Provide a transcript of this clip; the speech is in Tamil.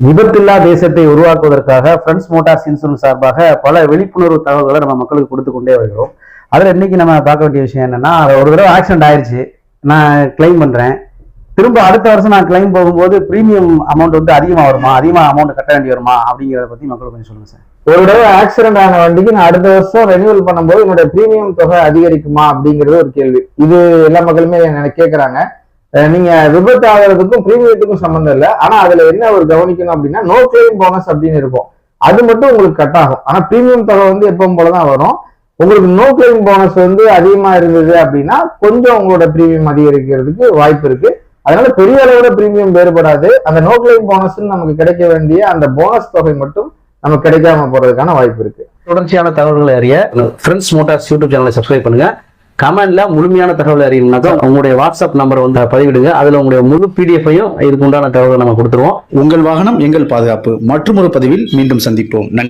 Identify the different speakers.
Speaker 1: விபத்தில்லா தேசத்தை உருவாக்குவதற்காக ஃப்ரெண்ட்ஸ் மோட்டார்ஸ் இன்சூரன்ஸ் சார்பாக பல விழிப்புணர்வு தகவல்களை நம்ம மக்களுக்கு கொடுத்து கொண்டே வருகிறோம். அதில் இன்னைக்கு நம்ம பார்க்க வேண்டிய விஷயம் என்னன்னா, ஒரு தடவை ஆக்சிடென்ட் ஆயிடுச்சு, நான் கிளைம் பண்றேன். திரும்ப அடுத்த வருஷம் நான் கிளைம் போகும்போது பிரீமியம் அமௌண்ட் வந்து அதிகமாக வருமா, அதிகமாக அமௌண்ட் கட்ட வேண்டி வருமா அப்படிங்கிறத பத்தி மக்களுக்கு கொஞ்சம் சொல்லுங்க சார்.
Speaker 2: ஒரு தடவை ஆக்சிடென்ட் ஆன வண்டிக்கு நான் அடுத்த வருஷம் ரெனியூவல் பண்ணும்போது என்னோட பிரீமியம் தொகை அதிகரிக்குமா அப்படிங்கிறது ஒரு கேள்வி. இது எல்லா மக்களுமே கேட்கறாங்க. நீங்க விபத்து ஆகிறதுக்கும் பிரீமியத்துக்கும் சம்பந்தம் இல்லை. ஆனா அதுல என்ன ஒரு கவனிக்கணும் அப்படின்னா, நோ கிளைம் போனஸ் அப்படின்னு இருக்கும். அது மட்டும் உங்களுக்கு கட் ஆகும். ஆனா பிரீமியம் தொகை வந்து எப்பவும் போலதான் வரும். உங்களுக்கு நோ கிளைம் போனஸ் வந்து அதிகமா இருந்தது அப்படின்னா கொஞ்சம் உங்களோட பிரீமியம் அதிகரிக்கிறதுக்கு வாய்ப்பு இருக்கு. அதனால பெரிய அளவுல பிரீமியம் வேறுபடாது. அந்த நோ கிளைம் போனஸ் நமக்கு கிடைக்க வேண்டிய அந்த போனஸ் தொகை மட்டும் நமக்கு கிடைக்காம போறதுக்கான வாய்ப்பு இருக்கு.
Speaker 1: தொடர்ச்சியான தகவல்களை அறிய ஃப்ரெண்ட்ஸ் மோட்டார்ஸ் யூடியூப் சேனலை சப்ஸ்கிரைப் பண்ணுங்க. கமெண்ட்ல முழுமையான தகவல் அறியணும்னாக்கா உங்களுடைய வாட்ஸ்அப் நம்பரை வந்து பதிவிடுங்க. அதுல உங்களுடைய முழு பிடிஎஃபையும் இதுக்கு உண்டான தகவலை நம்ம கொடுத்துருவோம்.
Speaker 3: உங்கள் வாகனம் எங்கள் பாதுகாப்பு. மற்றொரு பதிவில் மீண்டும் சந்திப்போம். நன்றி.